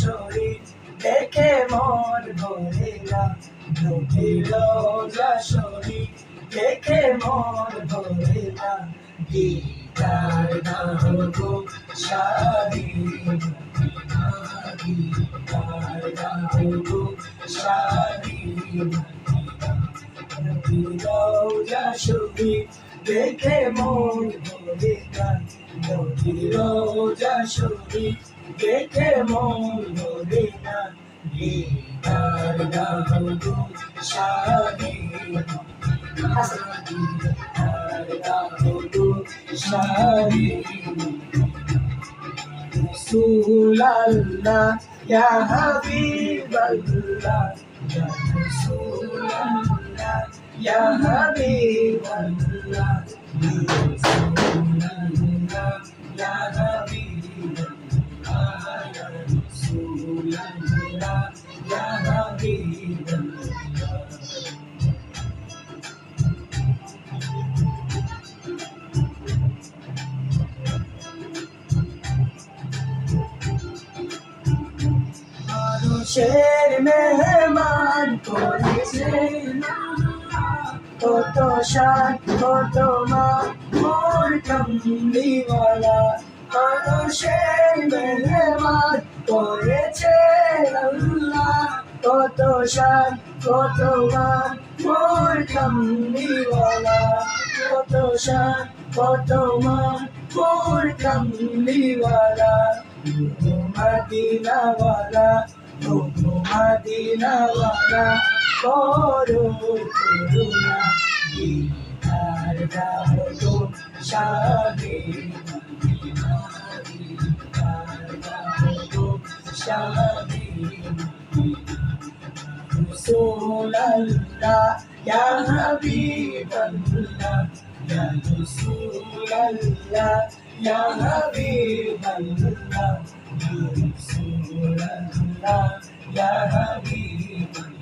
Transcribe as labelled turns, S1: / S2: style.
S1: শরীর দেখে মন ভরে না, নবীর রোজা শরীর দেখে মন ভরে না। দিদার দাও গো শাহি মদিনা, দিদার দাও গো শাহি মদিনা। নবীর রোজা শরীর দেখে মন ভরে না, নবীর রোজা শরীর দেখে মন ভরে না। দিদার দাও গো শাহি মদিনা, দিদার দাও গো শাহি মদিনা। রাসূলুল্লাহ ইয়া হাবিবাল্লাহ, ইয়া রাসূলুল্লাহ ইয়া হাবিবাল্লাহ, ইয়া রাসূলুল্লাহ ইয়া হাবিবাল্লাহ, ইয়া রাসূলুল্লাহ ইয়া হাবিবাল্লাহ। মানুষের মেহমান করেছেন কত শান কত মান মোর কামলিওয়ালা। মানুষের মেহমান করেছেন আল্লাহ, কত শান কত মান মোর কামলিওয়ালা, কত শান কত মান মোর কামলিওয়ালা। মদিনাওয়ালা ও মদিনাওয়ালা করো করুণা, দিদার দাও গো শাহি মদিনা, দিদার দাও গো শাহি মদিনা। রাসূলুল্লাহ ইয়া হাবিবাল্লাহ, ইয়া রাসূলুল্লাহ ইয়া হাবিবাল্লাহ, ইয়া রাসূলুল্লাহ ইয়া হাবিবাল্লাহ।